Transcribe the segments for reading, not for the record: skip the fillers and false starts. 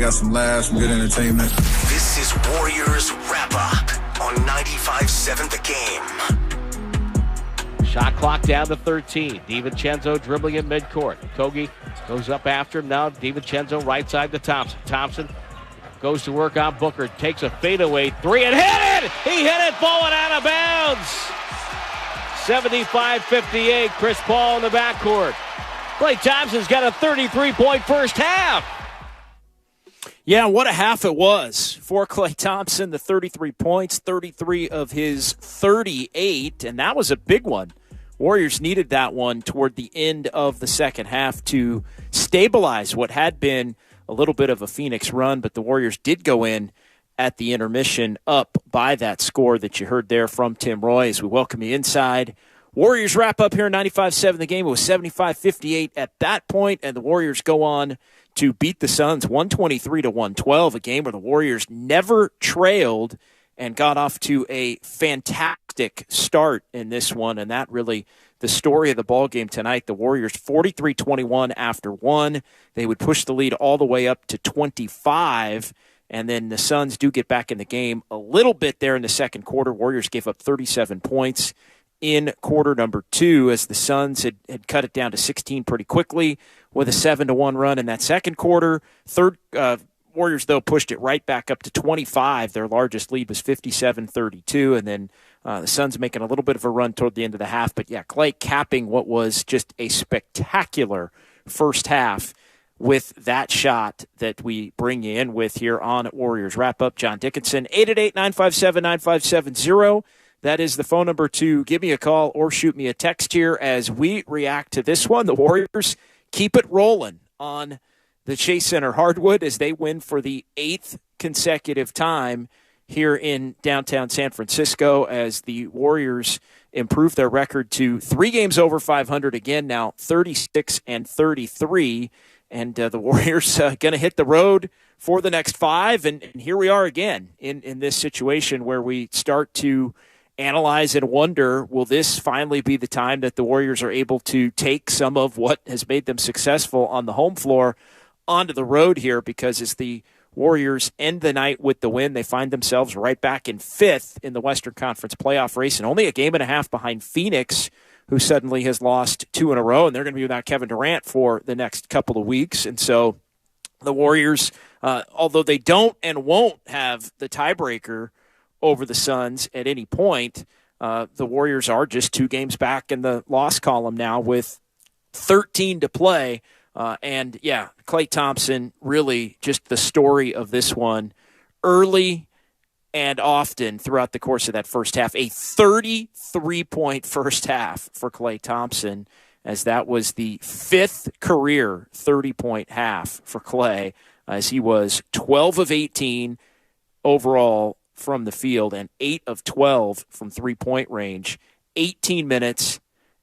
got some laughs, some good entertainment. This is Warriors Wrap-Up on 95.7 The Game. Shot clock down to 13. DiVincenzo dribbling in midcourt. Kogi goes up after him now. DiVincenzo right side to Thompson. Thompson goes to work on Booker. Takes a fadeaway three and hit it! He hit it, bowling out of bounds. 75-58, Chris Paul in the backcourt. Klay Thompson's got a 33-point first half. Yeah, what a half it was for Klay Thompson. The 33 points, 33 of his 38, and that was a big one. Warriors needed that one toward the end of the second half to stabilize what had been a little bit of a Phoenix run, but the Warriors did go in at the intermission up by that score that you heard there from Tim Roy as we welcome you inside. Warriors wrap up here in 95-7 The Game. It was 75-58 at that point, and the Warriors go on to beat the Suns 123-112, a game where the Warriors never trailed and got off to a fantastic start in this one, and that really the story of the ball game tonight. The Warriors 43-21 after one. They would push the lead all the way up to 25, and then the Suns do get back in the game a little bit there in the second quarter. Warriors gave up 37 points in quarter number two as the Suns had cut it down to 16 pretty quickly with a 7-1 run in that second quarter. Warriors, though, pushed it right back up to 25. Their largest lead was 57-32, and then the Suns making a little bit of a run toward the end of the half. But, yeah, Klay capping what was just a spectacular first half with that shot that we bring you in with here on Warriors Wrap-Up. John Dickinson, 888-957-9570. That is the phone number to give me a call or shoot me a text here as we react to this one. The Warriors keep it rolling on the Chase Center hardwood as they win for the 8th consecutive time here in downtown San Francisco as the Warriors improve their record to 3 games over 500 again, now 36-33. And the Warriors going to hit the road for the next 5. And here we are again in this situation where we start to analyze and wonder, will this finally be the time that the Warriors are able to take some of what has made them successful on the home floor onto the road here? Because as the Warriors end the night with the win, they find themselves right back in 5th in the Western Conference playoff race and only a game and a half behind Phoenix, who suddenly has lost 2 in a row, and they're going to be without Kevin Durant for the next couple of weeks. And so the Warriors, although they don't and won't have the tiebreaker over the Suns at any point, the Warriors are just 2 games back in the loss column now with 13 to play. And, yeah, Klay Thompson, really just the story of this one early and often throughout the course of that first half. A 33-point first half for Klay Thompson, as that was the 5th career 30-point half for Klay, as he was 12 of 18 overall from the field and 8 of 12 from three-point range, 18 minutes,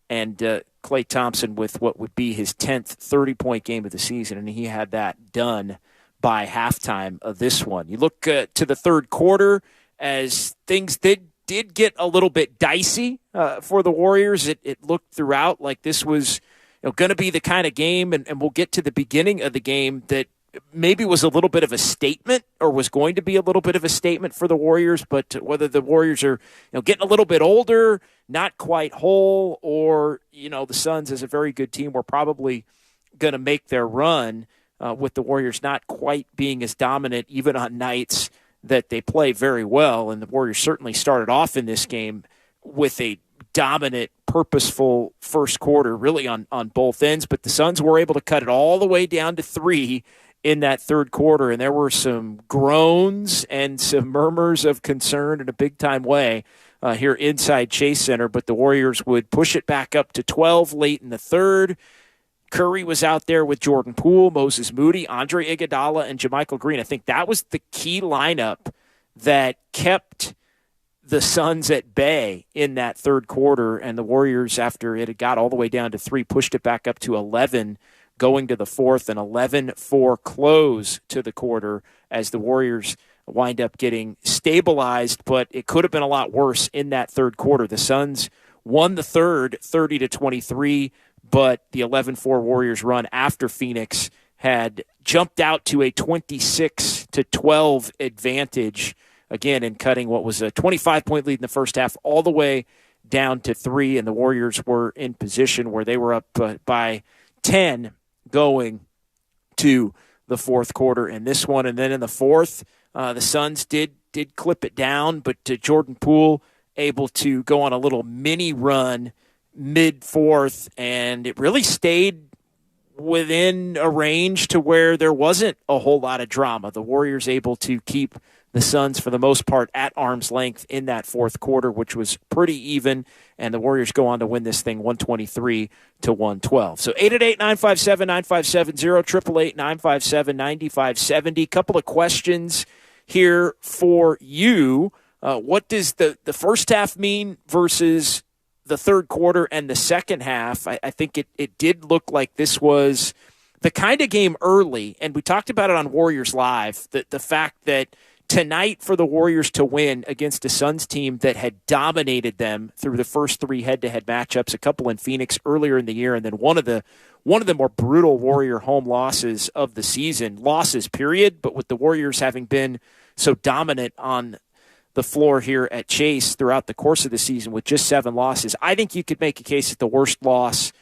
and Klay Thompson with what would be his 10th 30-point game of the season, and he had that done by halftime of this one. You look to the third quarter as things did get a little bit dicey for the Warriors. It looked throughout like this was going to be the kind of game, and we'll get to the beginning of the game that maybe was a little bit of a statement or was going to be a little bit of a statement for the Warriors, but whether the Warriors are getting a little bit older, not quite whole, or the Suns as a very good team were probably going to make their run with the Warriors not quite being as dominant even on nights that they play very well. And the Warriors certainly started off in this game with a dominant, purposeful first quarter really on both ends, but the Suns were able to cut it all the way down to 3 in that third quarter, and there were some groans and some murmurs of concern in a big-time way here inside Chase Center, but the Warriors would push it back up to 12 late in the third. Curry was out there with Jordan Poole, Moses Moody, Andre Iguodala, and JaMychal Green. I think that was the key lineup that kept the Suns at bay in that third quarter, and the Warriors, after it had got all the way down to 3, pushed it back up to 11 going to the fourth, an 11-4 close to the quarter as the Warriors wind up getting stabilized, but it could have been a lot worse in that third quarter. The Suns won the third 30-23, but the 11-4 Warriors run after Phoenix had jumped out to a 26-12 advantage, again, in cutting what was a 25-point lead in the first half all the way down to 3, and the Warriors were in position where they were up by 10 going to the fourth quarter in this one. And then in the fourth, the Suns did clip it down, but Jordan Poole able to go on a little mini run mid-fourth, and it really stayed within a range to where there wasn't a whole lot of drama. The Warriors able to keep the Suns, for the most part, at arm's length in that fourth quarter, which was pretty even, and the Warriors go on to win this thing 123-112. So 888-957-9570, 888-957-9570. Couple of questions here for you. What does the first half mean versus the third quarter and the second half? I think it did look like this was the kind of game early, and we talked about it on Warriors Live, the fact that tonight for the Warriors to win against a Suns team that had dominated them through the first 3 head-to-head matchups, a couple in Phoenix earlier in the year, and then one of the more brutal Warrior home losses of the season, losses period, but with the Warriors having been so dominant on the floor here at Chase throughout the course of the season with just 7 losses. I think you could make a case that the worst loss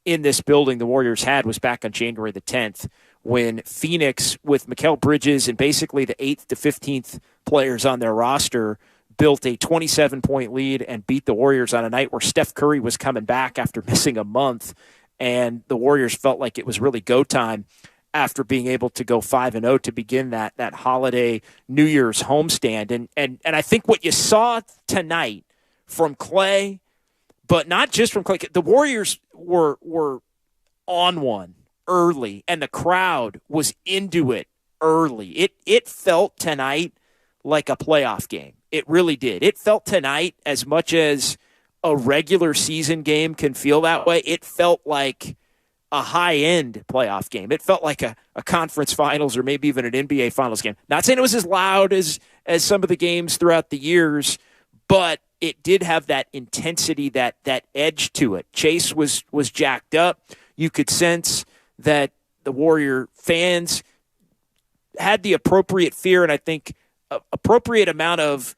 in this building the Warriors had was back on January the 10th when Phoenix, with Mikal Bridges and basically the 8th to 15th players on their roster, built a 27-point lead and beat the Warriors on a night where Steph Curry was coming back after missing a month, and the Warriors felt like it was really go time after being able to go 5-0 to begin that holiday New Year's homestand. And I think what you saw tonight from Klay, but not just from Klay, the Warriors were on one early, and the crowd was into it early. It felt tonight like a playoff game. It really did. It felt tonight, as much as a regular season game can feel that way, it felt like a high-end playoff game. It felt like a conference finals or maybe even an NBA finals game. Not saying it was as loud as some of the games throughout the years, but it did have that intensity, that edge to it. Chase was jacked up. You could sense that the Warrior fans had the appropriate fear and I think appropriate amount of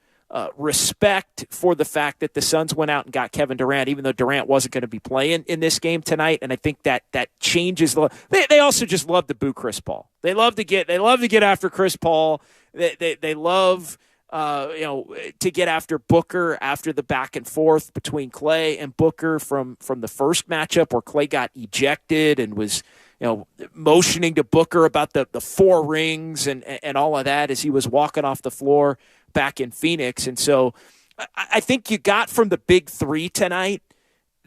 respect for the fact that the Suns went out and got Kevin Durant, even though Durant wasn't going to be playing in this game tonight. And I think that changes. They also just love to boo Chris Paul. They love to get after Chris Paul. They love to get after Booker after the back and forth between Klay and Booker from the first matchup where Klay got ejected and was motioning to Booker about the 4 rings and all of that as he was walking off the floor back in Phoenix. And so I think you got from the big 3 tonight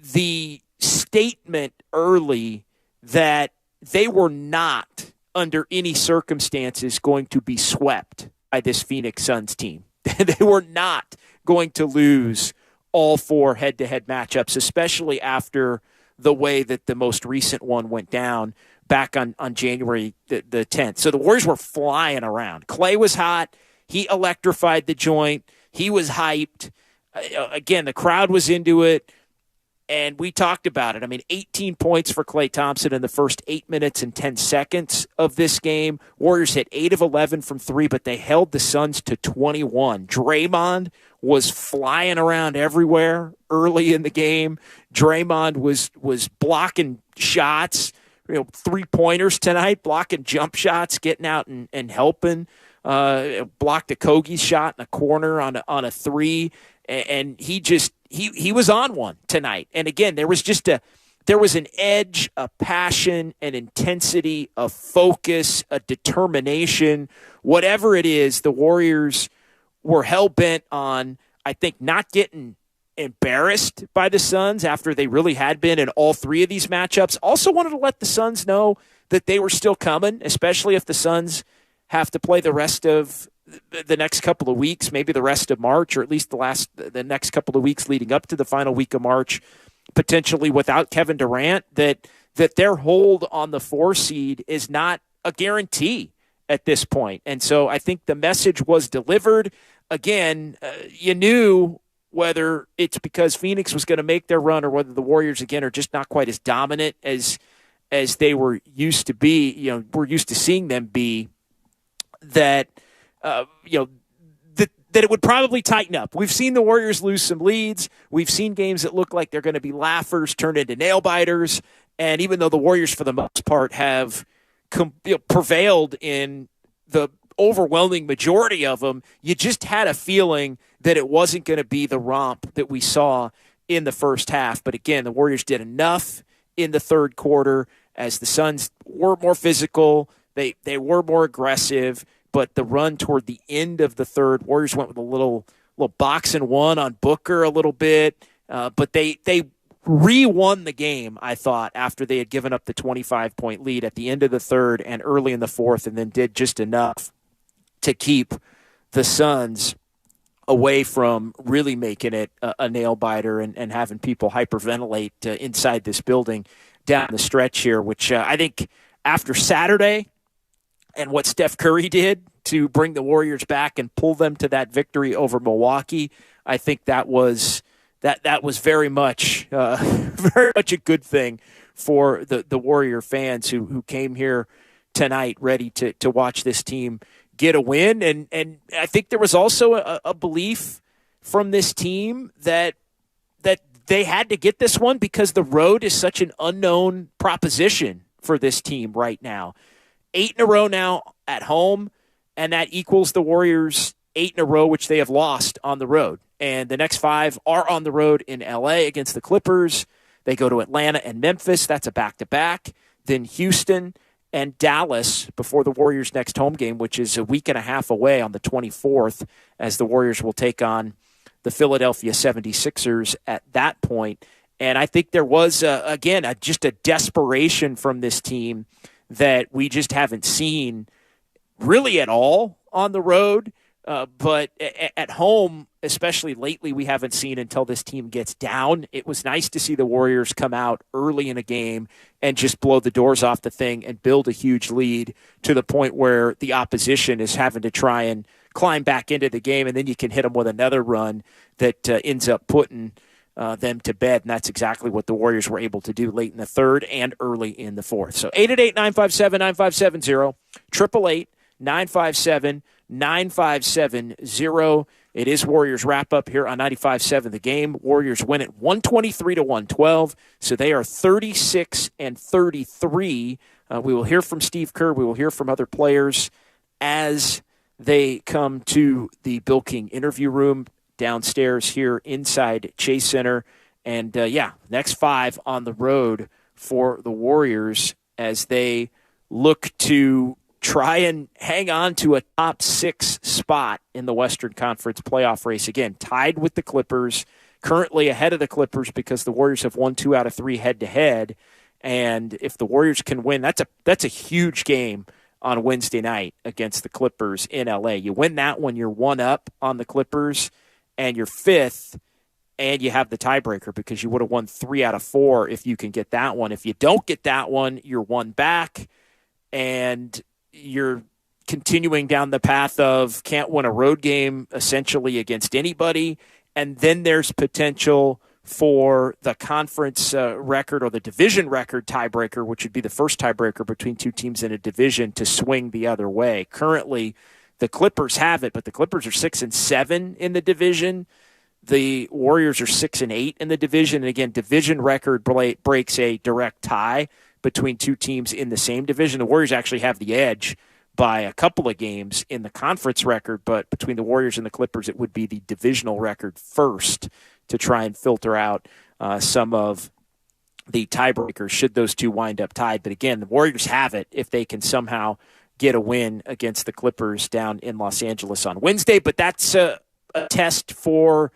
the statement early that they were not under any circumstances going to be swept by this Phoenix Suns team. They were not going to lose all 4 head-to-head matchups, especially after the way that the most recent one went down back on January the 10th. So the Warriors were flying around. Klay was hot. He electrified the joint. He was hyped. Again, the crowd was into it, and we talked about it. I mean, 18 points for Klay Thompson in the first 8 minutes and 10 seconds of this game. Warriors hit 8 of 11 from 3, but they held the Suns to 21. Draymond was flying around everywhere early in the game. Draymond was blocking shots, 3-pointers tonight, blocking jump shots, getting out and helping. Blocked a Kogi shot in a corner on a 3, and he was on one tonight. And again, there was an edge, a passion, an intensity, a focus, a determination, whatever it is. The Warriors were hell-bent on, I think, not getting embarrassed by the Suns after they really had been in all 3 of these matchups. Also wanted to let the Suns know that they were still coming, especially if the Suns have to play the rest of the next couple of weeks, maybe the rest of March, or at least the next couple of weeks leading up to the final week of March, potentially without Kevin Durant, that their hold on the 4 seed is not a guarantee at this point. And so I think the message was delivered. Again, you knew whether it's because Phoenix was going to make their run or whether the Warriors, again, are just not quite as dominant as as they were used to be, we're used to seeing them be, that, that it would probably tighten up. We've seen the Warriors lose some leads. We've seen games that look like they're going to be laughers turn into nail biters. And even though the Warriors, for the most part, have prevailed in the overwhelming majority of them, you just had a feeling that it wasn't going to be the romp that we saw in the first half. But again, the Warriors did enough in the third quarter as the Suns were more physical. They were more aggressive. But the run toward the end of the third, Warriors went with a little box and one on Booker a little bit. But they re-won the game, I thought, after they had given up the 25-point lead at the end of the third and early in the fourth, and then did just enough to keep the Suns away from really making it a nail-biter and having people hyperventilate inside this building down the stretch here, which I think after Saturday and what Steph Curry did to bring the Warriors back and pull them to that victory over Milwaukee, I think that was very much a good thing for the Warrior fans who came here tonight ready to watch this team get a win. And I think there was also a belief from this team that they had to get this one because the road is such an unknown proposition for this team right now. 8 in a row now at home, and that equals the Warriors' 8 in a row, which they have lost on the road. And the next 5 are on the road in L.A. against the Clippers. They go to Atlanta and Memphis. That's a back-to-back. Then Houston and Dallas before the Warriors' next home game, which is a week and a half away on the 24th, as the Warriors will take on the Philadelphia 76ers at that point. And I think there was, just a desperation from this team that we just haven't seen really at all on the road. But at home, especially lately, we haven't seen until this team gets down. It was nice to see the Warriors come out early in a game and just blow the doors off the thing and build a huge lead to the point where the opposition is having to try and climb back into the game, and then you can hit them with another run that ends up putting them to bed, and that's exactly what the Warriors were able to do late in the third and early in the fourth. So 888-957-9570, 888-957-9570. It is Warriors wrap-up here on 95.7 The Game. Warriors win it 123-112, so they are 36-33. We will hear from Steve Kerr. We will hear from other players as they come to the Bill King interview room downstairs here inside Chase Center. And, next 5 on the road for the Warriors as they look to try and hang on to a top 6 spot in the Western Conference playoff race. Again, tied with the Clippers, currently ahead of the Clippers because the Warriors have won 2 out of 3 head-to-head. And if the Warriors can win, that's a huge game on Wednesday night against the Clippers in L.A. You win that one, you're 1 up on the Clippers, and you're 5th, and you have the tiebreaker because you would have won 3 out of 4 if you can get that one. If you don't get that one, you're 1 back, and you're continuing down the path of can't win a road game essentially against anybody, and then there's potential for the conference record or the division record tiebreaker, which would be the first tiebreaker between 2 teams in a division, to swing the other way. Currently, the Clippers have it, but the Clippers are 6-7 in the division. The Warriors are 6-8 in the division. And again, division record breaks a direct tie between 2 teams in the same division. The Warriors actually have the edge by a couple of games in the conference record, but between the Warriors and the Clippers, it would be the divisional record first to try and filter out some of the tiebreakers should those 2 wind up tied. But again, the Warriors have it if they can somehow get a win against the Clippers down in Los Angeles on Wednesday. But that's a test for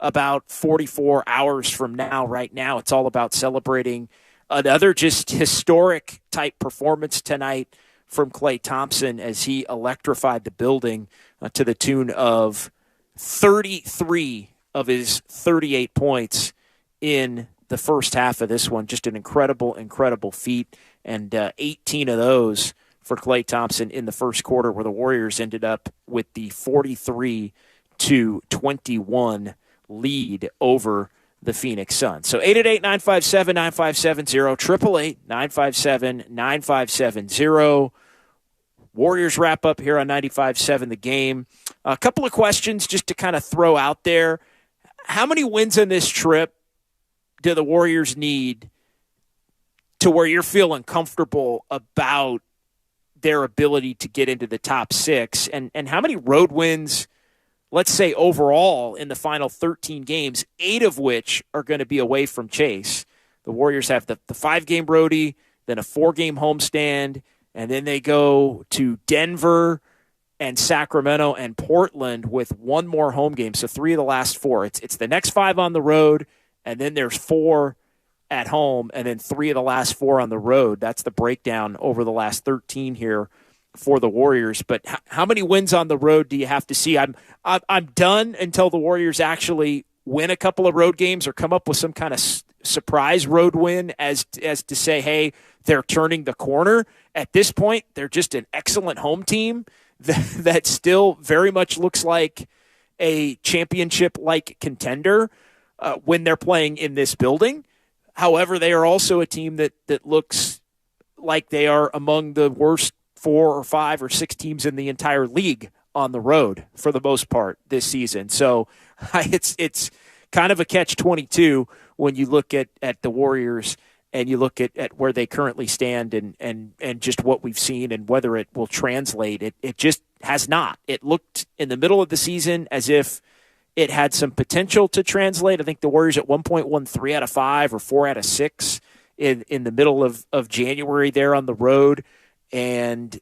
about 44 hours from now. Right now, it's all about celebrating another just historic type performance tonight from Klay Thompson as he electrified the building to the tune of 33 of his 38 points in the first half of this one. Just an incredible feat, and 18 of those for Klay Thompson in the first quarter, where the Warriors ended up with the 43-21 lead over the Phoenix Suns. So 888-957-9570, 888-957-9570. Warriors wrap up here on 95.7 The Game. A couple of questions just to kind of throw out there. How many wins in this trip do the Warriors need to where you're feeling comfortable about their ability to get into the top six? And how many road wins, let's say overall, in the final 13 games, 8 of which are going to be away from Chase? The Warriors have the 5-game roadie, then a 4-game homestand, and then they go to Denver and Sacramento and Portland with one more home game. So 3 of the last 4. It's the next 5 on the road, and then there's 4 at home, and then 3 of the last 4 on the road. That's the breakdown over the last 13 here for the Warriors. But how many wins on the road do you have to see? I'm done until the Warriors actually win a couple of road games or come up with some kind of surprise road win as to say, hey, they're turning the corner. At this point, they're just an excellent home team that still very much looks like a championship-like contender when they're playing in this building. However, they are also a team that looks like they are among the worst 4 or 5 or 6 teams in the entire league on the road for the most part this season. So it's kind of a catch-22 when you look at the Warriors and you look at where they currently stand and just what we've seen and whether it will translate. It just has not. It looked in the middle of the season as if it had some potential to translate. I think the Warriors at one point won 3 out of 5 or 4 out of 6 in the middle of January there on the road. And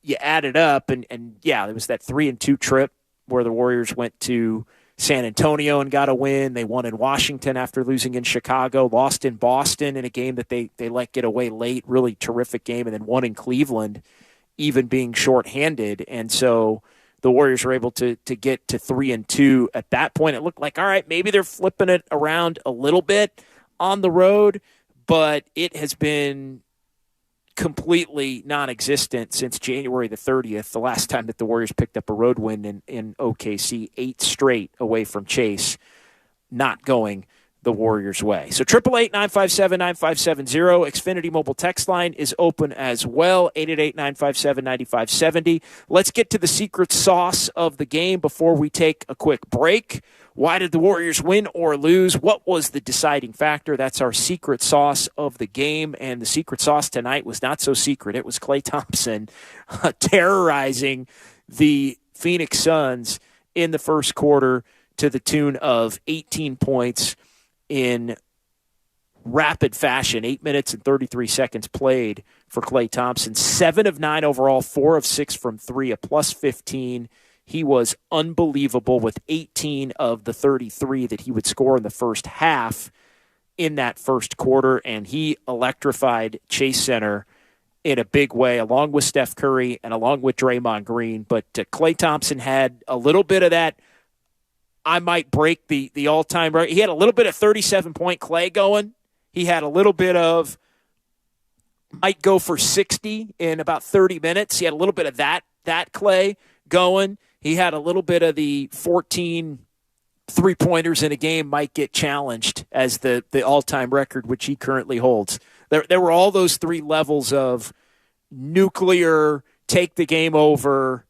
you add it up, and yeah, there was that 3-2 trip where the Warriors went to San Antonio and got a win. They won in Washington after losing in Chicago, lost in Boston in a game that they let get away late, really terrific game, and then won in Cleveland, even being shorthanded. And so the Warriors were able to get to 3-2 at that point. It looked like, all right, maybe they're flipping it around a little bit on the road, but it has been completely non-existent since January the 30th, the last time that the Warriors picked up a road win in OKC, 8 straight away from Chase, not going the Warriors' way. So 888-957-9570. Xfinity mobile text line is open as well, 888-957-9570. Let's get to the secret sauce of the game before we take a quick break. Why did the Warriors win or lose? What was the deciding factor? That's our secret sauce of the game, and the secret sauce tonight was not so secret. It was Klay Thompson terrorizing the Phoenix Suns in the first quarter to the tune of 18 points in rapid fashion. 8 minutes and 33 seconds played for Klay Thompson. 7 of 9 overall, 4 of 6 from 3, a plus 15. He was unbelievable with 18 of the 33 that he would score in the first half in that first quarter, and he electrified Chase Center in a big way, along with Steph Curry and along with Draymond Green. But Klay Thompson had a little bit of that, I might break the all-time record. He had a little bit of 37-point Klay going. He had a little bit of might go for 60 in about 30 minutes. He had a little bit of that Klay going. He had a little bit of the 14 three-pointers in a game might get challenged as the all-time record, which he currently holds. There were all those 3 levels of nuclear, take the game over,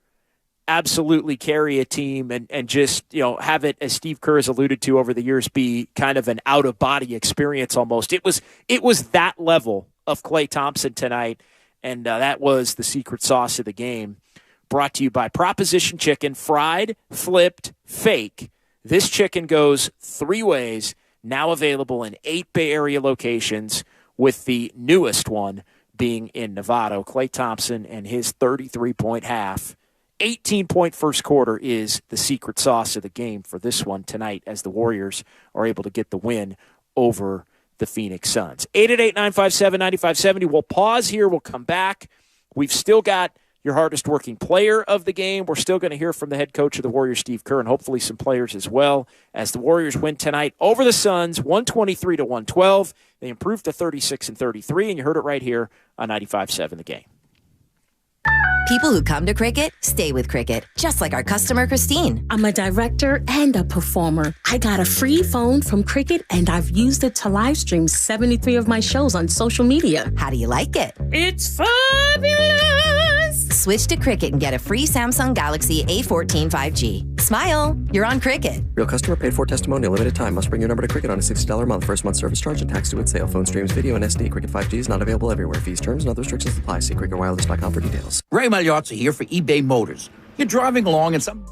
absolutely carry a team, and just, have it, as Steve Kerr has alluded to over the years, be kind of an out-of-body experience almost. It was that level of Klay Thompson tonight, and that was the secret sauce of the game. Brought to you by Proposition Chicken, fried, flipped, fake. This chicken goes 3 ways, now available in 8 Bay Area locations, with the newest one being in Novato. Klay Thompson and his 33-point half. 18-point first quarter is the secret sauce of the game for this one tonight, as the Warriors are able to get the win over the Phoenix Suns. 888-957-9570. We'll pause here. We'll come back. We've still got your hardest working player of the game. We're still going to hear from the head coach of the Warriors, Steve Kerr, and hopefully some players as well, as the Warriors win tonight over the Suns, 123-112. They improved to 36-33, and you heard it right here on 95.7 The Game. People who come to Cricket stay with Cricket, just like our customer, Christine. I'm a director and a performer. I got a free phone from Cricket, and I've used it to live stream 73 of my shows on social media. How do you like it? It's fabulous! Switch to Cricket and get a free Samsung Galaxy A14 5G. Smile, you're on Cricket. Real customer paid for testimonial. Limited time. Must bring your number to Cricket on a $60 a month. First month service charge and tax due at sale. Phone streams video and SD. Cricket 5G is not available everywhere. Fees, terms, and other restrictions apply. See cricketwireless.com for details. Ray Magliozzi here for eBay Motors. You're driving along and some...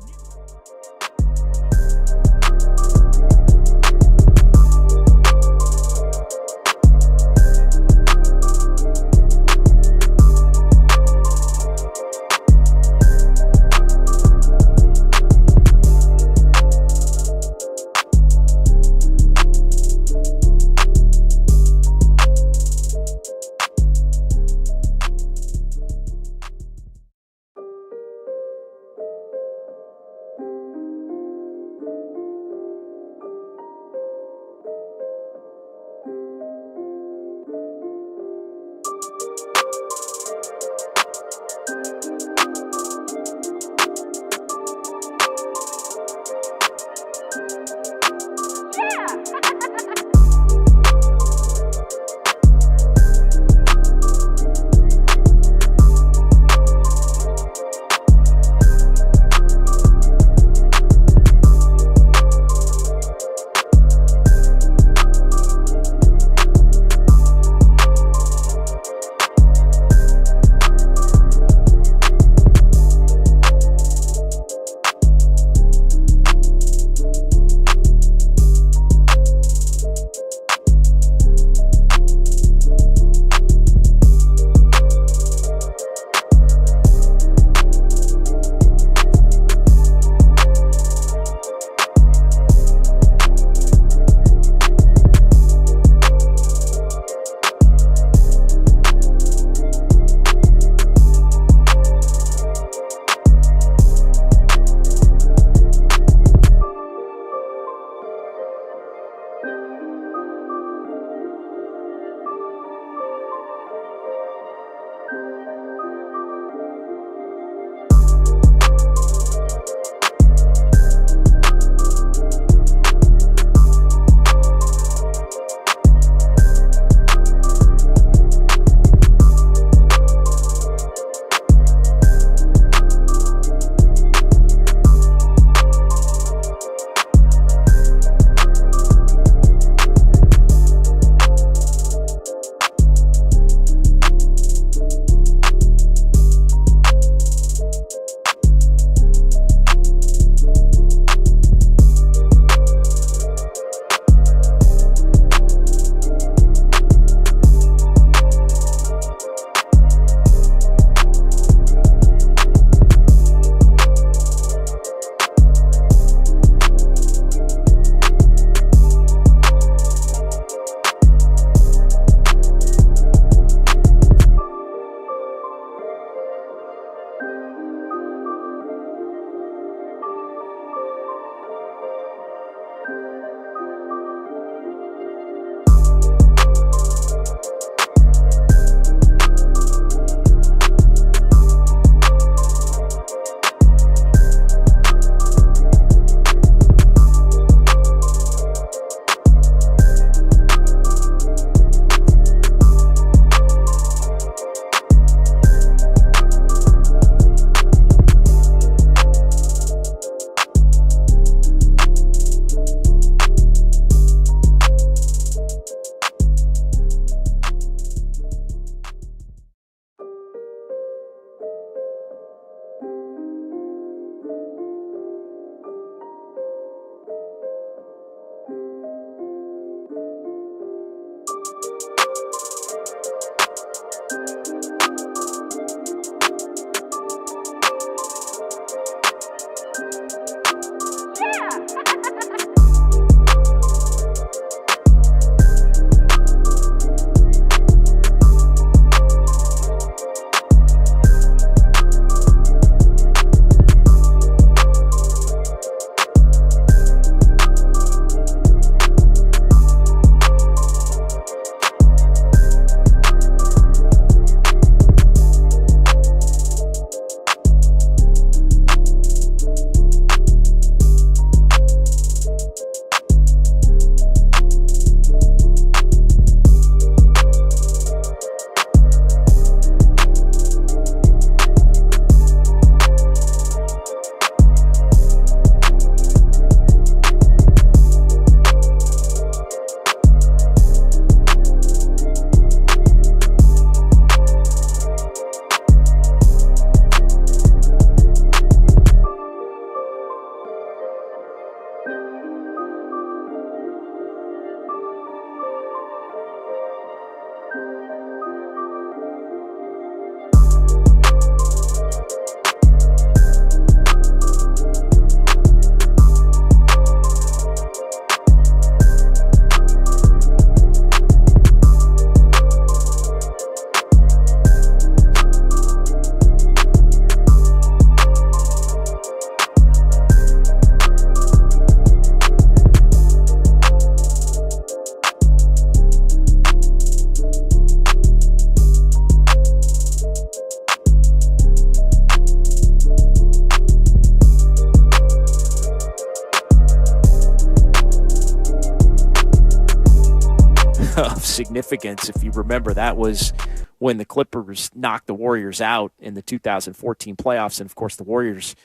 significance. If you remember, that was when the Clippers knocked the Warriors out in the 2014 playoffs. And, of course, the Warriors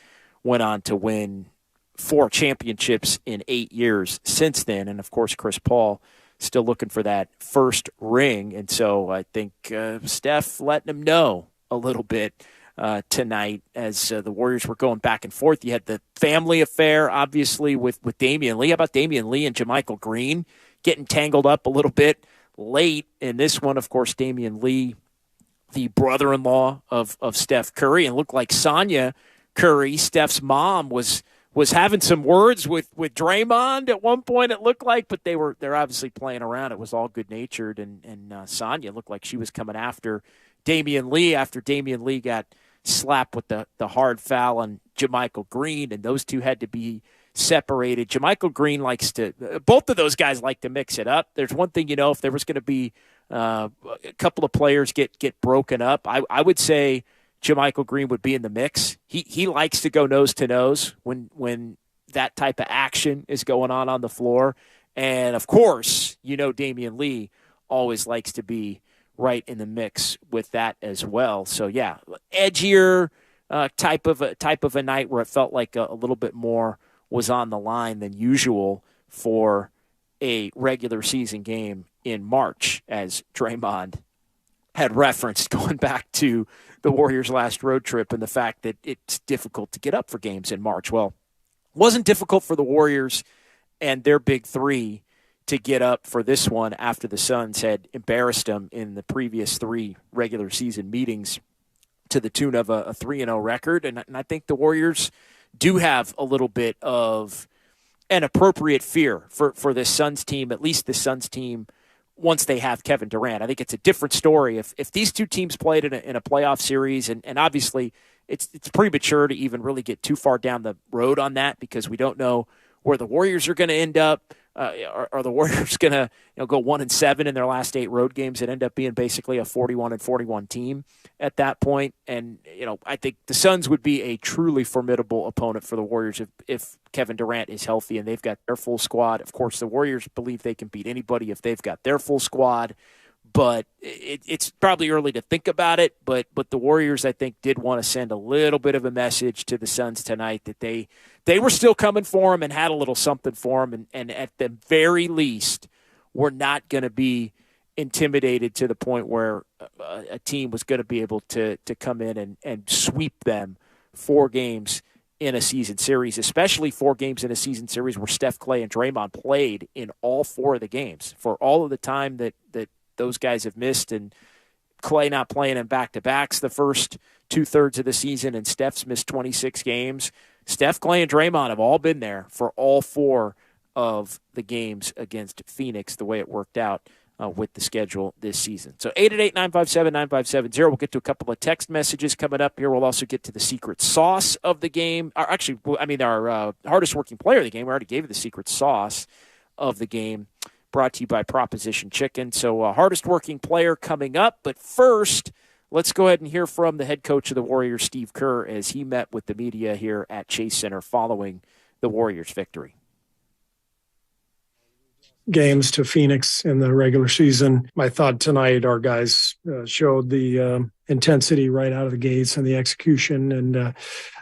went on to win 4 championships in 8 years since then. And, of course, Chris Paul still looking for that first ring. And so I think Steph letting him know a little bit tonight as the Warriors were going back and forth. You had the family affair, obviously, with Damian Lee. How about Damian Lee and JaMychal Green getting tangled up a little bit late in this one? Of course, Damian Lee, the brother-in-law of Steph Curry, and looked like Sonya Curry, Steph's mom, was having some words with Draymond at one point, it looked like, but they're obviously playing around. It was all good-natured, and Sonya looked like she was coming after Damian Lee after Damian Lee got slapped with the hard foul on JaMychal Green, and those two had to be separated. JaMychal Green likes to – both of those guys like to mix it up. There's one thing, if there was going to be a couple of players get broken up, I would say JaMychal Green would be in the mix. He likes to go nose-to-nose when that type of action is going on the floor. And, of course, Damian Lee always likes to be right in the mix with that as well. So, yeah, edgier type of a night where it felt like a little bit more was on the line than usual for a regular season game in March, as Draymond had referenced going back to the Warriors' last road trip and the fact that it's difficult to get up for games in March. Well, it wasn't difficult for the Warriors and their big three to get up for this one after the Suns had embarrassed them in the previous 3 regular season meetings to the tune of a 3-0 record. And I think the Warriors do have a little bit of an appropriate fear for this Suns team, at least the Suns team, once they have Kevin Durant. I think it's a different story. If these two teams played in a playoff series, and obviously it's premature to even really get too far down the road on that because we don't know where the Warriors are going to end up. Are the Warriors going to go 1-7 in their last 8 road games and end up being basically a 41-41 team at that point? And I think the Suns would be a truly formidable opponent for the Warriors if Kevin Durant is healthy and they've got their full squad. Of course, the Warriors believe they can beat anybody if they've got their full squad. But it's probably early to think about it. But the Warriors, I think, did want to send a little bit of a message to the Suns tonight that they were still coming for them and had a little something for them. And at the very least, were not going to be intimidated to the point where a team was going to be able to come in and sweep them 4 games in a season series, especially 4 games in a season series where Steph, Clay, and Draymond played in all 4 of the games. For all of the time that those guys have missed, and Clay not playing in back-to-backs the first 2/3 of the season, and Steph's missed 26 games. Steph, Clay, and Draymond have all been there for all 4 of the games against Phoenix, the way it worked out with the schedule this season. So 888-957-9570. We'll get to a couple of text messages coming up here. We'll also get to the secret sauce of the game. Our hardest working player of the game. We already gave you the secret sauce of the game, brought to you by Proposition Chicken. So hardest working player coming up. But first, let's go ahead and hear from the head coach of the Warriors, Steve Kerr, as he met with the media here at Chase Center following the Warriors' victory. Games to Phoenix in the regular season. I thought tonight our guys showed the intensity right out of the gates and the execution, and that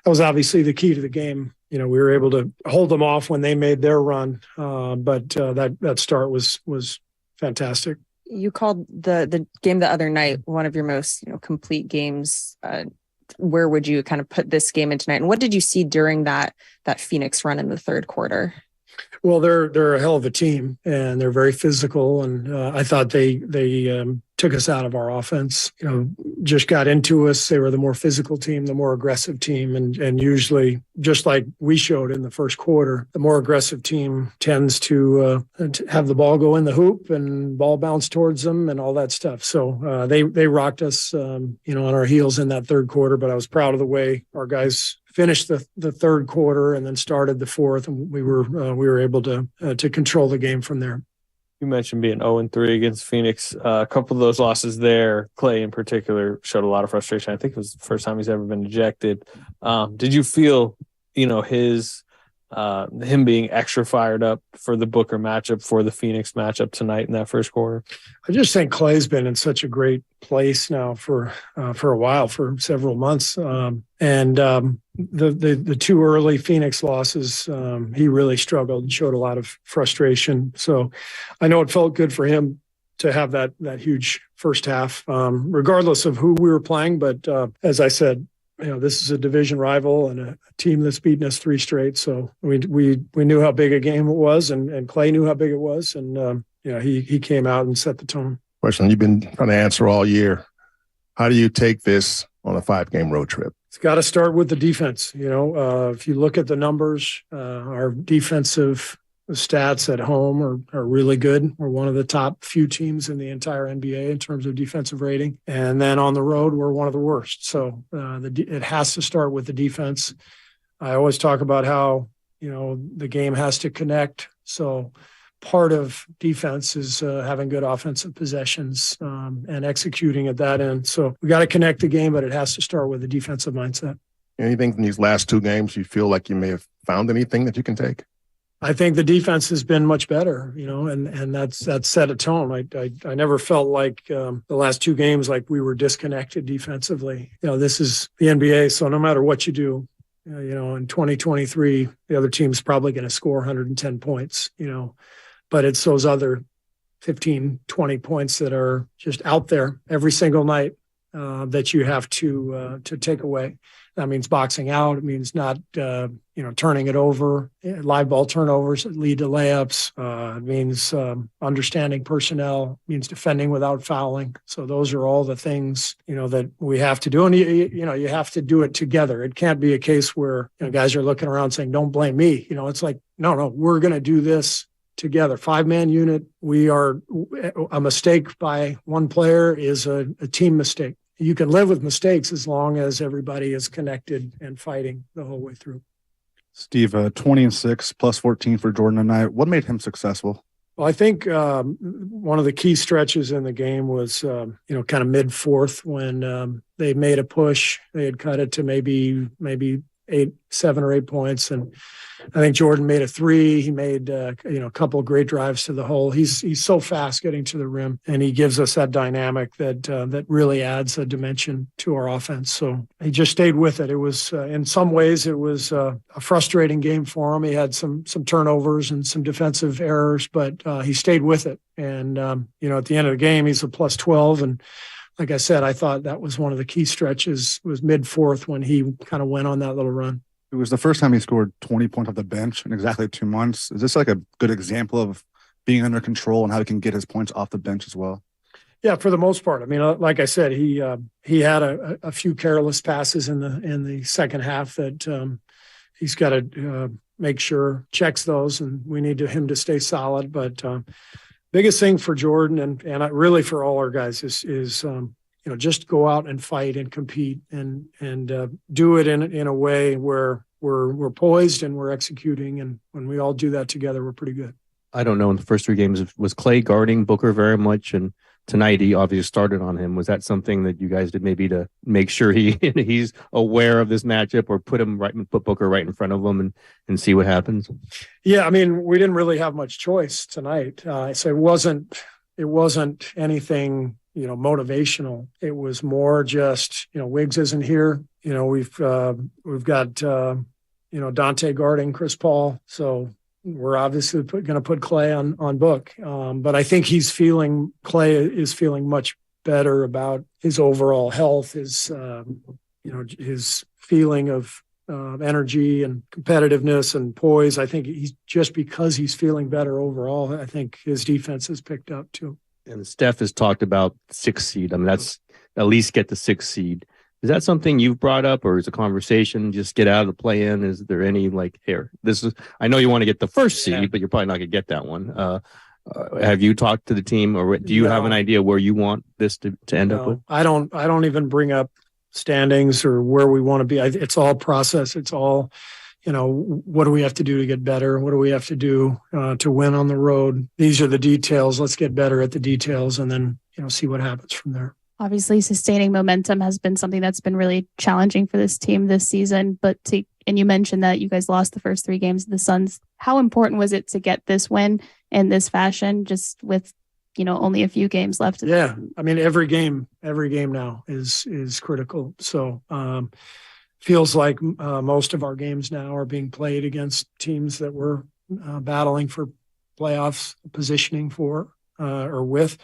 was obviously the key to the game. We were able to hold them off when they made their run, but that start was fantastic. You called the game the other night one of your most complete games. Where would you kind of put this game in tonight, and what did you see during that Phoenix run in the third quarter? Well, they're a hell of a team, and they're very physical. And I thought they took us out of our offense. Just got into us. They were the more physical team, the more aggressive team, and usually, just like we showed in the first quarter, the more aggressive team tends to have the ball go in the hoop and ball bounce towards them and all that stuff. So they rocked us, on our heels in that third quarter. But I was proud of the way our guys finished the third quarter and then started the fourth, and we were able to control the game from there. You mentioned being 0-3 against Phoenix. A couple of those losses there, Clay in particular, showed a lot of frustration. I think it was the first time he's ever been ejected. Did you feel, his him being extra fired up for the Booker matchup, for the Phoenix matchup tonight in that first quarter? I just think Clay's been in such a great place now for a while, for several months. The two early Phoenix losses, he really struggled and showed a lot of frustration. So I know it felt good for him to have that huge first half, regardless of who we were playing. But as I said, this is a division rival and a team that's beaten us 3 straight. So we knew how big a game it was, and Clay knew how big it was, and he came out and set the tone. Question you've been trying to answer all year: how do you take this on a 5-game road trip? It's got to start with the defense. If you look at the numbers, our defensive stats at home are really good. We're one of the top few teams in the entire NBA in terms of defensive rating. And then on the road, we're one of the worst. So it has to start with the defense. I always talk about how, the game has to connect. So part of defense is having good offensive possessions and executing at that end. So we got to connect the game, but it has to start with the defensive mindset. Anything from these last 2 games you feel like you may have found anything that you can take? I think the defense has been much better, and that's set a tone. I never felt like the last 2 games like we were disconnected defensively. This is the NBA, so no matter what you do, in 2023, the other team's probably going to score 110 points, but it's those other 15, 20 points that are just out there every single night that you have to take away. That means boxing out. It means not, turning it over. Live ball turnovers that lead to layups. It means understanding personnel. It means defending without fouling. So those are all the things, that we have to do. And, you have to do it together. It can't be a case where guys are looking around saying, don't blame me. It's like, no, we're going to do this together. 5-man unit. We are a mistake by one player is a team mistake. You can live with mistakes as long as everybody is connected and fighting the whole way through. Steve, 20-6 plus 14 for Jordan tonight. What made him successful? Well, I think one of the key stretches in the game was, kind of mid-fourth when they made a push. They had cut it to maybe 7 or 8 points. And I think Jordan made a 3. He made, a couple of great drives to the hole. He's so fast getting to the rim, and he gives us that dynamic that really adds a dimension to our offense. So he just stayed with it. It was, in some ways, it was a frustrating game for him. He had some turnovers and some defensive errors, but he stayed with it. And, at the end of the game, he's a plus 12. And like I said, I thought that was one of the key stretches, was mid-fourth when he kind of went on that little run. It was the first time he scored 20 points off the bench in exactly 2 months. Is this like a good example of being under control and how he can get his points off the bench as well? Yeah, for the most part. I mean, like I said, he had a few careless passes in the second half that he's got to make sure checks those, and we need him to stay solid. But biggest thing for Jordan and really for all our guys is just go out and fight and compete and do it in a way where we're poised and we're executing. And when we all do that together, we're pretty good. I don't know, in the first 3 games, was Clay guarding Booker very much? And tonight he obviously started on him. Was that something that you guys did maybe to make sure he's aware of this matchup, or put Booker right in front of him and see what happens? Yeah, I mean, we didn't really have much choice tonight. So it wasn't anything, motivational. It was more just, Wiggs isn't here. We've got, Dante guarding Chris Paul. So we're obviously going to put Clay on Book. But I think Clay is feeling much better about his overall health, his feeling of energy and competitiveness and poise. I think because he's feeling better overall, I think his defense has picked up too. And Steph has talked about 6th seed. I mean, that's at least get the 6th seed. Is that something you've brought up, or is a conversation just get out of the play-in? Is there any I know you want to get the 1st seed, but you're probably not going to get that one. Have you talked to the team, or do you have an idea where you want this to end up with? I don't even bring up standings or where we want to be. It's all process. It's all, what do we have to do to get better? What do we have to do to win on the road? These are the details. Let's get better at the details and then, see what happens from there. Obviously, sustaining momentum has been something that's been really challenging for this team this season, but to and you mentioned that you guys lost the first 3 games of the Suns. How important was it to get this win in this fashion, just with, only a few games left? Yeah. I mean, every game now is critical. So, feels like most of our games now are being played against teams that we're battling for playoffs positioning for or with.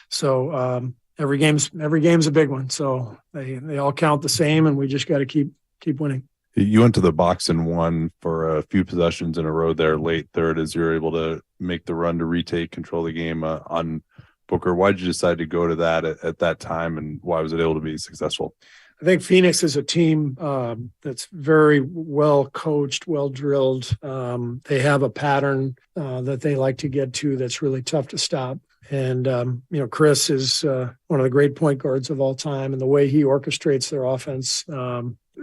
So every game's a big one. So they all count the same, and we just got to keep winning. You went to the box and won for a few possessions in a row there late third as you're able to make the run to retake control of the game on Booker. Why did you decide to go to that at that time, and why was it able to be successful? I think Phoenix is a team that's very well coached, well drilled. They have a pattern that they like to get to that's really tough to stop. And, Chris is one of the great point guards of all time, and the way he orchestrates their offense,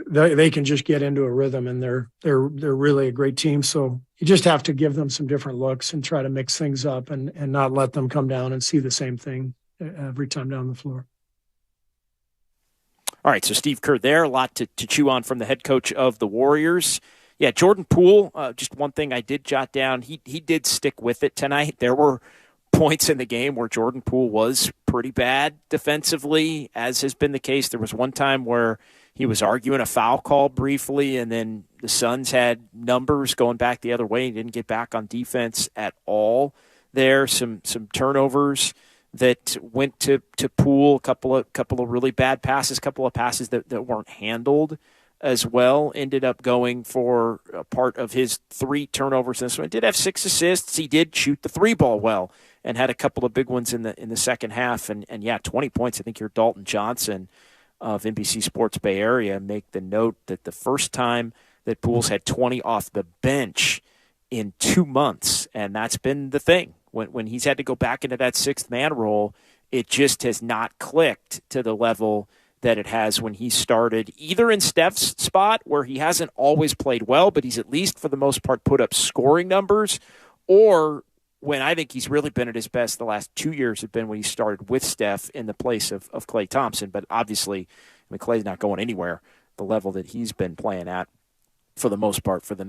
they can just get into a rhythm, and they're really a great team. So you just have to give them some different looks and try to mix things up and not let them come down and see the same thing every time down the floor. All right, so Steve Kerr there, a lot to chew on from the head coach of the Warriors. Yeah, Jordan Poole, just one thing I did jot down, he did stick with it tonight. There were points in the game where Jordan Poole was pretty bad defensively, as has been the case. There was one time where he was arguing a foul call briefly, and then the Suns had numbers going back the other way. He didn't get back on defense at all there. Some turnovers that went to Poole, a couple of really bad passes, couple of passes that weren't handled as well. Ended up going for a part of his 3 turnovers in this one. Did have 6 assists. He did shoot the 3 ball well and had a couple of big ones in the second half. And yeah, 20 points. I think you're Dalton Johnson of NBC Sports Bay Area make the note that the first time that Poole's had 20 off the bench in 2 months, and that's been the thing. When he's had to go back into that 6th man role, it just has not clicked to the level that it has when he started, either in Steph's spot, where he hasn't always played well, but he's at least for the most part put up scoring numbers, or when I think he's really been at his best the last 2 years have been when he started with Steph in the place of Klay Thompson. But obviously, Klay's not going anywhere the level that he's been playing at for the most part for the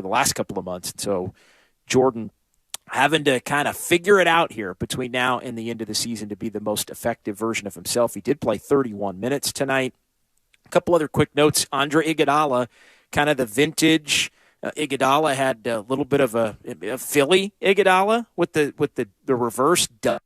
last couple of months. And so Jordan having to kind of figure it out here between now and the end of the season to be the most effective version of himself. He did play 31 minutes tonight. A couple other quick notes. Andre Iguodala, kind of the vintage. Iguodala had a little bit of a Philly Iguodala with the reverse duck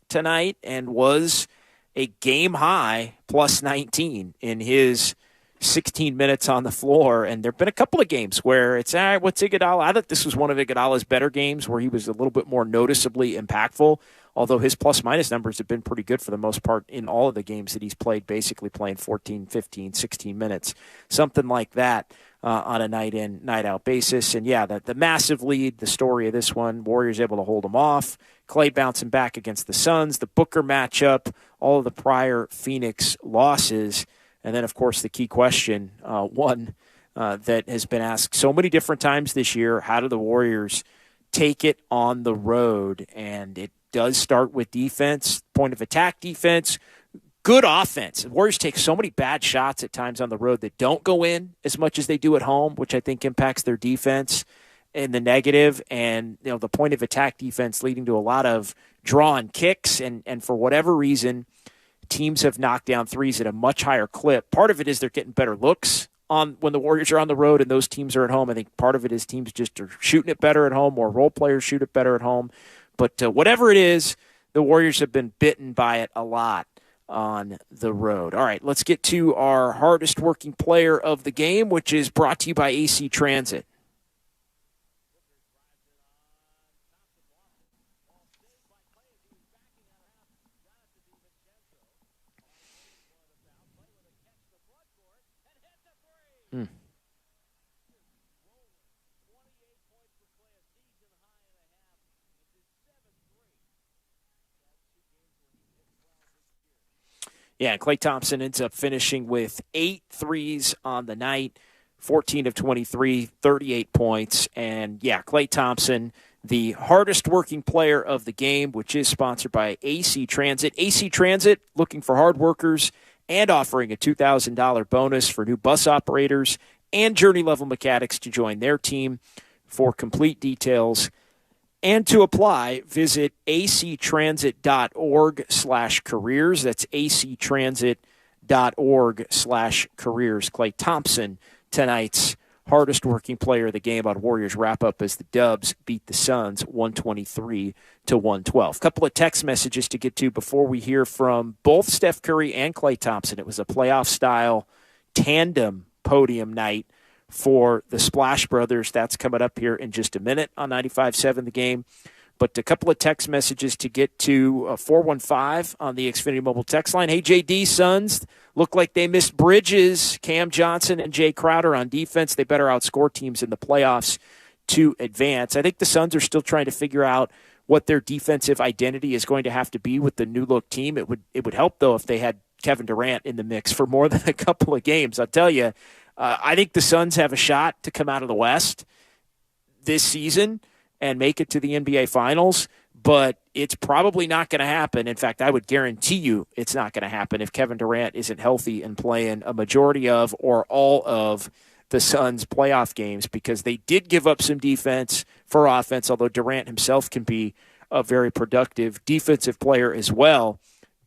tonight, and was a game high plus 19 in his 16 minutes on the floor. And there have been a couple of games where it's, all right, what's Iguodala? I thought this was one of Iguodala's better games where he was a little bit more noticeably impactful, although his plus-minus numbers have been pretty good for the most part in all of the games that he's played, basically playing 14, 15, 16 minutes, something like that on a night-in, night-out basis. And, yeah, the massive lead, the story of this one, Warriors able to hold them off, Klay bouncing back against the Suns, the Booker matchup, all of the prior Phoenix losses. And then, of course, the key question, one that has been asked so many different times this year, how do the Warriors take it on the road? And it does start with defense, point of attack defense, good offense. The Warriors take so many bad shots at times on the road that don't go in as much as they do at home, which I think impacts their defense in the negative. And, the point of attack defense leading to a lot of draw and kicks. And for whatever reason, teams have knocked down threes at a much higher clip. Part of it is they're getting better looks on when the Warriors are on the road and those teams are at home. I think part of it is teams just are shooting it better at home, or role players shoot it better at home. But whatever it is, the Warriors have been bitten by it a lot on the road. All right, let's get to our hardest working player of the game, which is brought to you by AC Transit. Yeah, Klay Thompson ends up finishing with 8 threes on the night, 14 of 23, 38 points. And, yeah, Klay Thompson, the hardest working player of the game, which is sponsored by AC Transit. AC Transit, looking for hard workers and offering a $2,000 bonus for new bus operators and Journey Level Mechanics to join their team. For complete details and to apply, visit actransit.org/careers. That's actransit.org/careers. Klay Thompson, tonight's hardest working player of the game on Warriors wrap-up as the Dubs beat the Suns 123-112. Couple of text messages to get to before we hear from both Steph Curry and Klay Thompson. It was a playoff-style tandem podium night for the Splash Brothers. That's coming up here in just a minute on 95.7 The Game. But a couple of text messages to get to. 415 on the Xfinity Mobile text line. Hey, JD, Suns look like they missed Bridges, Cam Johnson, and Jay Crowder on defense. They better outscore teams in the playoffs to advance. I think the Suns are still trying to figure out what their defensive identity is going to have to be with the new look team. It would help, though, if they had Kevin Durant in the mix for more than a couple of games. I'll tell you, I think the Suns have a shot to come out of the West this season and make it to the NBA Finals, but it's probably not going to happen. In fact, I would guarantee you it's not going to happen if Kevin Durant isn't healthy and playing a majority of or all of the Suns' playoff games, because they did give up some defense for offense, although Durant himself can be a very productive defensive player as well.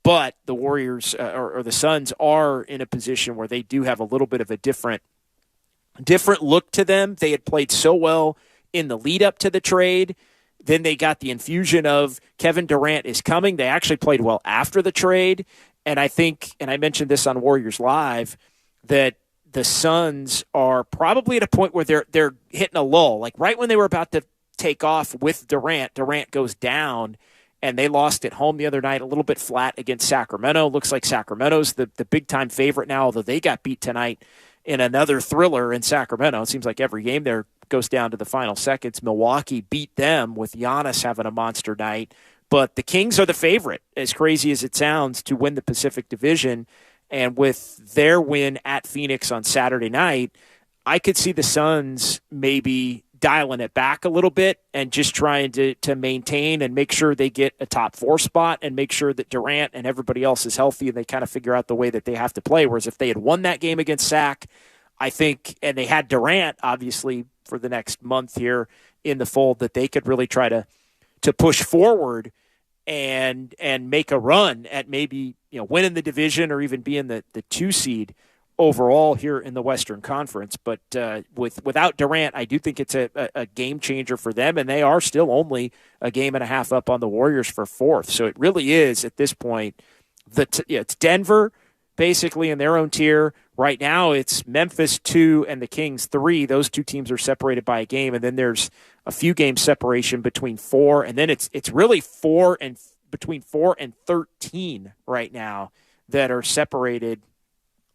But the Warriors or the Suns are in a position where they do have a little bit of a different look to them. They had played so well in the lead up to the trade. Then they got the infusion of Kevin Durant is coming. They actually played well after the trade. And I think, and I mentioned this on Warriors Live, that the Suns are probably at a point where they're hitting a lull. Like right when they were about to take off with Durant goes down. And they lost at home the other night, a little bit flat against Sacramento. Looks like Sacramento's the big-time favorite now, although they got beat tonight in another thriller in Sacramento. It seems like every game there goes down to the final seconds. Milwaukee beat them with Giannis having a monster night. But the Kings are the favorite, as crazy as it sounds, to win the Pacific Division. And with their win at Phoenix on Saturday night, I could see the Suns maybe dialing it back a little bit and just trying to maintain and make sure they get a top 4 spot and make sure that Durant and everybody else is healthy and they kind of figure out the way that they have to play. Whereas if they had won that game against Sac, I think, and they had Durant, obviously, for the next month here in the fold, that they could really try to push forward and make a run at maybe, winning the division or even being the 2 seed overall here in the Western Conference. But without Durant, I do think it's a game changer for them, and they are still only a game and a half up on the Warriors for 4th. So it really is, at this point, it's Denver basically in their own tier. Right now it's Memphis 2 and the Kings 3. Those two teams are separated by a game, and then there's a few games separation between 4, and then it's really between 4 and 13 right now that are separated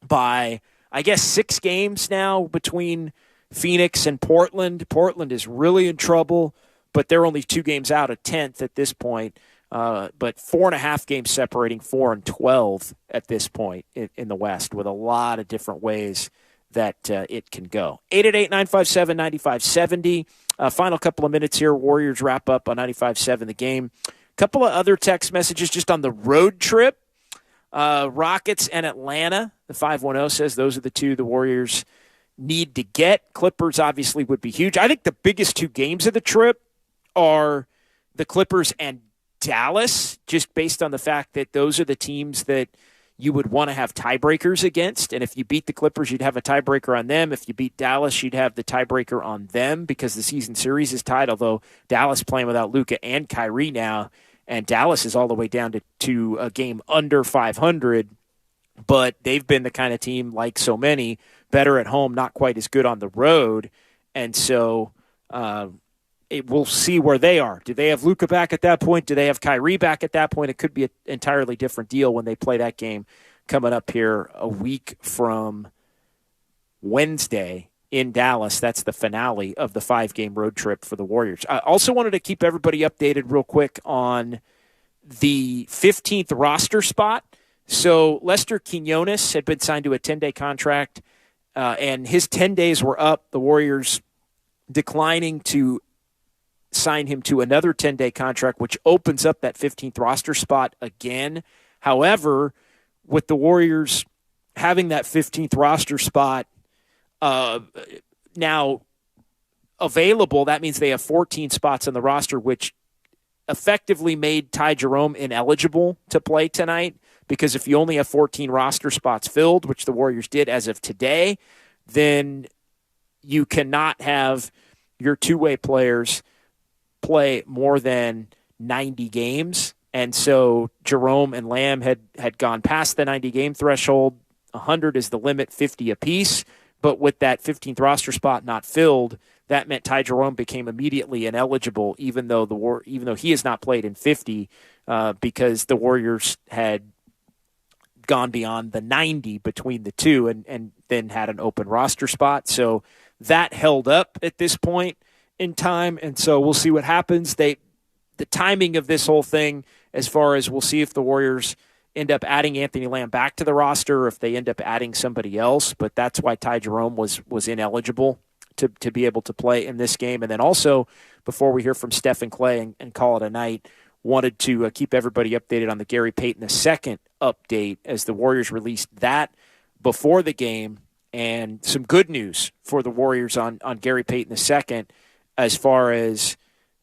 by, I guess, 6 games now between Phoenix and Portland. Portland is really in trouble, but they're only 2 games out of 10th at this point. But 4.5 games separating 4 and 12 at this point in the West, with a lot of different ways that it can go. 888-957-9570. Final couple of minutes here. Warriors wrap up on 95.7 The Game. Couple of other text messages just on the road trip. Rockets and Atlanta. The 510 says those are the 2 the Warriors need to get. Clippers obviously would be huge. I think the biggest 2 games of the trip are the Clippers and Dallas, just based on the fact that those are the teams that you would want to have tiebreakers against. And if you beat the Clippers, you'd have a tiebreaker on them. If you beat Dallas, you'd have the tiebreaker on them because the season series is tied, although Dallas playing without Luka and Kyrie now, and Dallas is all the way down to a game under 500. But they've been the kind of team, like so many, better at home, not quite as good on the road. And so we'll see where they are. Do they have Luka back at that point? Do they have Kyrie back at that point? It could be an entirely different deal when they play that game coming up here a week from Wednesday in Dallas. That's the finale of the 5-game road trip for the Warriors. I also wanted to keep everybody updated real quick on the 15th roster spot. So Lester Quinones had been signed to a 10-day contract, and his 10 days were up. The Warriors declining to sign him to another 10-day contract, which opens up that 15th roster spot again. However, with the Warriors having that 15th roster spot now available. That means they have 14 spots on the roster, which effectively made Ty Jerome ineligible to play tonight, because if you only have 14 roster spots filled, which the Warriors did as of today, then you cannot have your two-way players play more than 90 games. And so Jerome and Lamb had gone past the 90-game threshold. 100 is the limit, 50 apiece. But with that 15th roster spot not filled, that meant Ty Jerome became immediately ineligible, even though he has not played in 50, because the Warriors had gone beyond the 90 between the two and then had an open roster spot. So that held up at this point in time, and so we'll see what happens. The timing of this whole thing, as far as we'll see if the Warriors end up adding Anthony Lamb back to the roster or if they end up adding somebody else, but that's why Ty Jerome was ineligible to be able to play in this game. And then also, before we hear from Steph and Clay and call it a night, wanted to keep everybody updated on the Gary Payton II update, as the Warriors released that before the game, and some good news for the Warriors on Gary Payton II as far as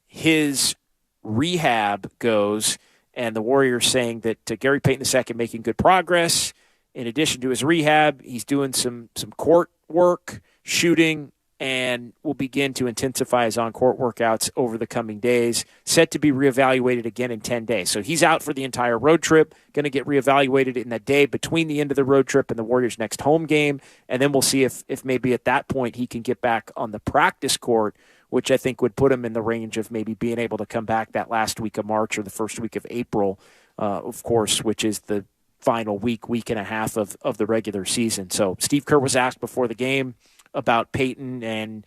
his rehab goes. And the Warriors saying that Gary Payton II making good progress. In addition to his rehab, he's doing some court work, shooting, and will begin to intensify his on-court workouts over the coming days, set to be reevaluated again in 10 days. So he's out for the entire road trip, going to get reevaluated in the day between the end of the road trip and the Warriors' next home game, and then we'll see if maybe at that point he can get back on the practice court, which I think would put him in the range of maybe being able to come back that last week of March or the first week of April, of course, which is the final week and a half of the regular season. So Steve Kerr was asked before the game about Peyton and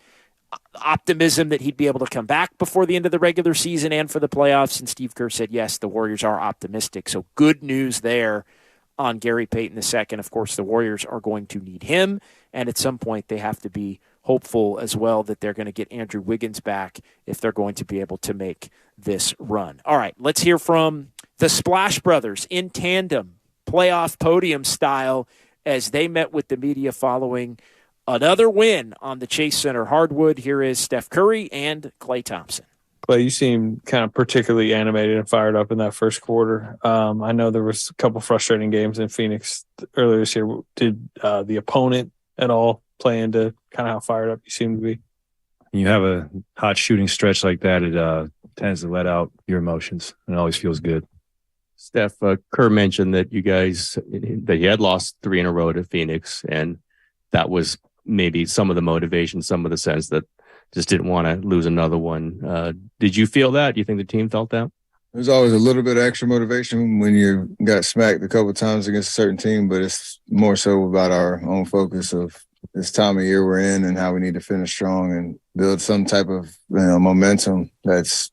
optimism that he'd be able to come back before the end of the regular season and for the playoffs. And Steve Kerr said, yes, the Warriors are optimistic. So good news there on Gary Payton II. Of course, the Warriors are going to need him. And at some point they have to be hopeful as well that they're going to get Andrew Wiggins back if they're going to be able to make this run. All right, let's hear from the Splash Brothers in tandem, playoff podium style, as they met with the media following another win on the Chase Center hardwood. Here is Steph Curry and Klay Thompson. Clay, you seem kind of particularly animated and fired up in that first quarter. I know there was a couple frustrating games in Phoenix earlier this year. Did the opponent at all play into kind of how fired up you seem to be? When you have a hot shooting stretch like that, it tends to let out your emotions, and it always feels good. Steph, Kerr mentioned that that you had lost 3 in a row to Phoenix, and that was maybe some of the motivation, some of the sense that just didn't want to lose another one. Did you feel that? Do you think the team felt that? There's always a little bit of extra motivation when you got smacked a couple of times against a certain team, but it's more so about our own focus of this time of year we're in and how we need to finish strong and build some type of momentum that's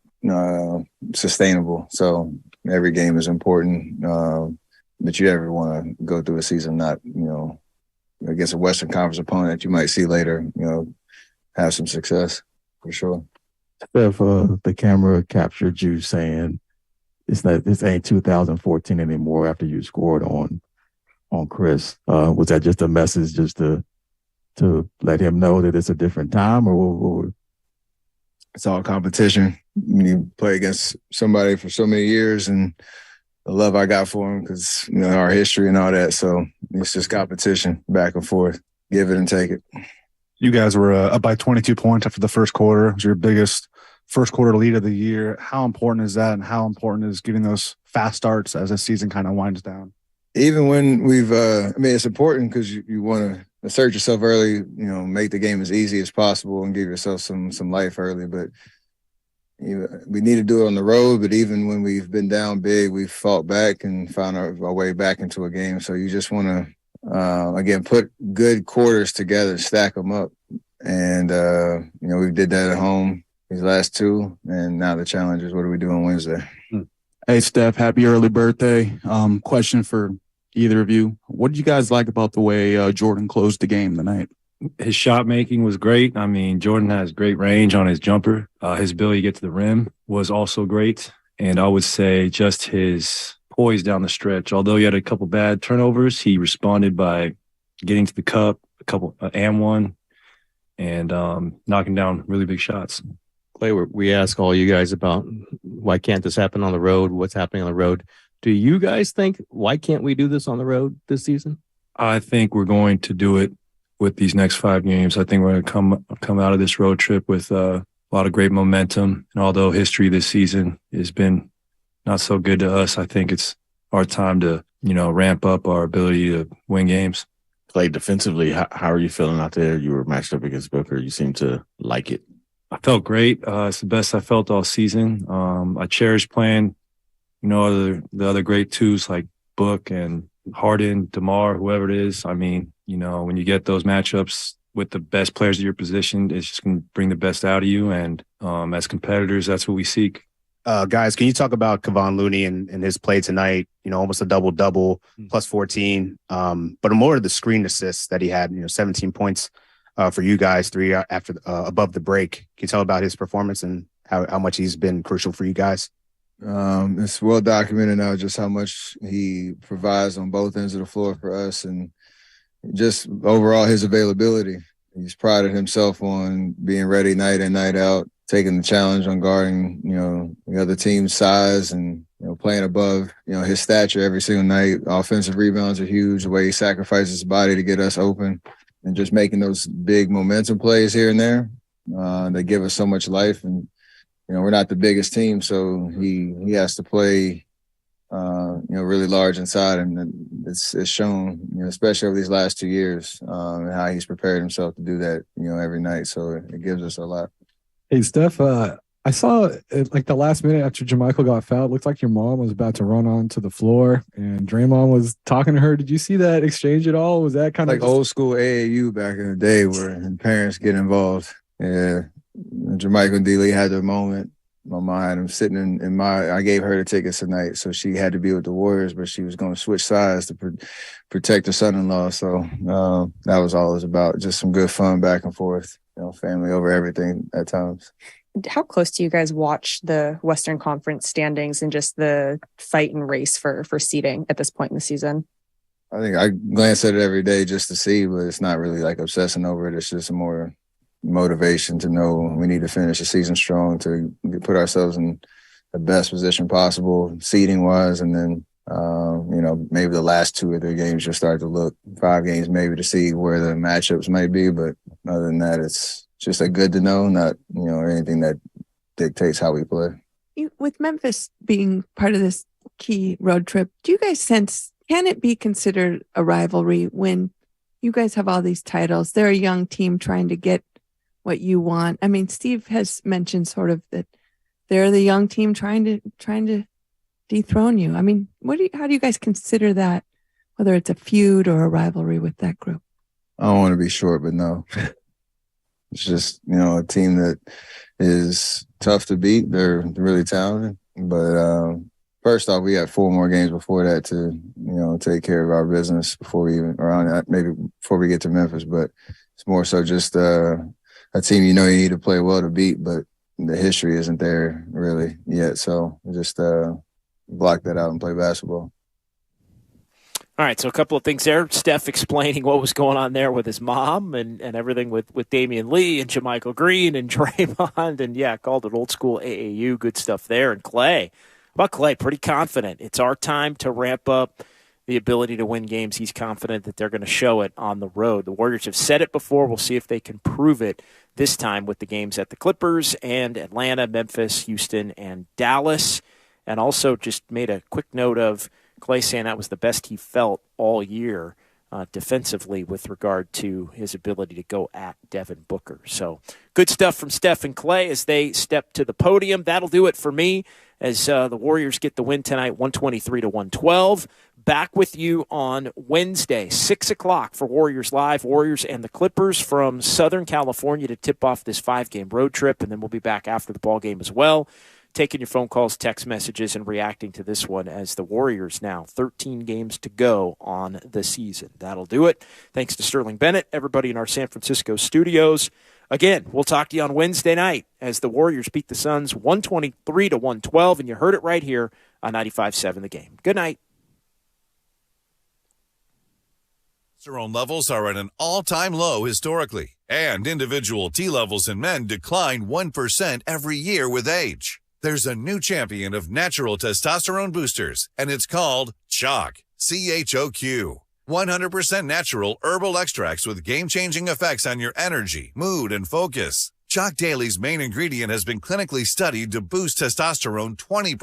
sustainable. So every game is important, but you ever want to go through a season not, against a Western Conference opponent that you might see later, have some success for sure. Steph, the camera captured you saying this ain't 2014 anymore after you scored on Chris. Was that just a message just to let him know that it's a different time, or it's all competition. You play against somebody for so many years and the love I got for him because, our history and all that. So it's just competition back and forth. Give it and take it. You guys were up by 22 points after the first quarter. It was your biggest first quarter lead of the year. How important is that, and how important is getting those fast starts as the season kind of winds down? Even when we've it's important because you want to assert yourself early, make the game as easy as possible and give yourself some life early. But we need to do it on the road. But even when we've been down big, we've fought back and found our way back into a game. So you just want to, again, put good quarters together, stack them up. And, we did that at home these last 2. And now the challenge is, what do we do on Wednesday? Hey, Steph, happy early birthday. Question for either of you. What did you guys like about the way Jordan closed the game tonight? His shot making was great. I mean, Jordan has great range on his jumper. His ability to get to the rim was also great. And I would say just his poise down the stretch. Although he had a couple bad turnovers, he responded by getting to the cup, a couple and one. and knocking down really big shots. Clay, we ask all you guys about why can't this happen on the road? What's happening on the road? Do you guys think why can't we do this on the road this season? I think we're going to do it with these next 5 games. I think we're going to come out of this road trip with a lot of great momentum. And although history this season has been not so good to us, I think it's our time to, ramp up our ability to win games. Clay, defensively, how are you feeling out there? You were matched up against Booker. You seem to like it. I felt great. It's the best I felt all season. I cherish playing, the other great twos like Book and Harden, DeMar, whoever it is. I mean, when you get those matchups with the best players at your position, it's just going to bring the best out of you. And as competitors, that's what we seek. Guys, can you talk about Kevon Looney and his play tonight? Almost a double-double, plus 14. But more of the screen assists that he had, 17 points for you guys, 3 after above the break. Can you tell about his performance and how much he's been crucial for you guys? It's well documented now just how much he provides on both ends of the floor for us, and just overall his availability. He's prided himself on being ready night in, night out, taking the challenge on guarding, the other team's size and, playing above, his stature every single night. Offensive rebounds are huge, the way he sacrifices his body to get us open, and just making those big momentum plays here and there that give us so much life. And, we're not the biggest team, so he has to play, really large inside, and it's shown, especially over these last 2 years, and how he's prepared himself to do that, every night. So it gives us a lot. Hey, Steph, I saw like the last minute after JaMychal got fouled, it looked like your mom was about to run onto the floor and Draymond was talking to her. Did you see that exchange at all? Was that kind of like old school AAU back in the day where parents get involved? Yeah. JaMychal and D-Lee had their moment. My mind, I'm sitting in I gave her the tickets tonight, so she had to be with the Warriors, but she was going to switch sides to protect her son-in-law. So that was all it was about, just some good fun back and forth, family over everything at times. How close do you guys watch the Western Conference standings and just the fight and race for seeding at this point in the season? I think I glance at it every day just to see, but it's not really like obsessing over it. It's just more motivation to know we need to finish the season strong to put ourselves in the best position possible, seeding wise, and then maybe the last 2 or 3 games you'll start to look, 5 games maybe, to see where the matchups might be. But other than that, it's just a good to know, not anything that dictates how we play. With Memphis being part of this key road trip, do you guys sense, can it be considered a rivalry when you guys have all these titles? They're a young team trying to get what you want. I mean, Steve has mentioned sort of that they're the young team trying to dethrone you. I mean, how do you guys consider that, whether it's a feud or a rivalry with that group? I don't want to be short, but no. It's just, a team that is tough to beat. They're really talented. But first off, we had 4 more games before that to, take care of our business before we get to Memphis. But it's more so just a team you need to play well to beat, but the history isn't there really yet. So just block that out and play basketball. All right, so a couple of things there. Steph explaining what was going on there with his mom and everything with Damian Lee and JaMychal Green and Draymond, and called it old school AAU. Good stuff there. And Clay, about Clay, pretty confident. It's our time to ramp up the ability to win games. He's confident that they're going to show it on the road. The Warriors have said it before. We'll see if they can prove it this time with the games at the Clippers and Atlanta, Memphis, Houston, and Dallas. And also just made a quick note of Clay saying that was the best he felt all year defensively with regard to his ability to go at Devin Booker. So good stuff from Steph and Clay as they step to the podium. That'll do it for me as the Warriors get the win tonight, 123-112. Back with you on Wednesday, 6 o'clock for Warriors Live. Warriors and the Clippers from Southern California to tip off this 5-game road trip, and then we'll be back after the ball game as well, taking your phone calls, text messages, and reacting to this one as the Warriors now 13 games to go on the season. That'll do it. Thanks to Sterling Bennett, everybody in our San Francisco studios. Again, we'll talk to you on Wednesday night as the Warriors beat the Suns 123-112, and you heard it right here on 95.7 The Game. Good night. Testosterone levels are at an all-time low historically, and individual T levels in men decline 1% every year with age. There's a new champion of natural testosterone boosters, and it's called CHOQ. CHOQ. 100% natural herbal extracts with game-changing effects on your energy, mood, and focus. CHOQ Daily's main ingredient has been clinically studied to boost testosterone 20%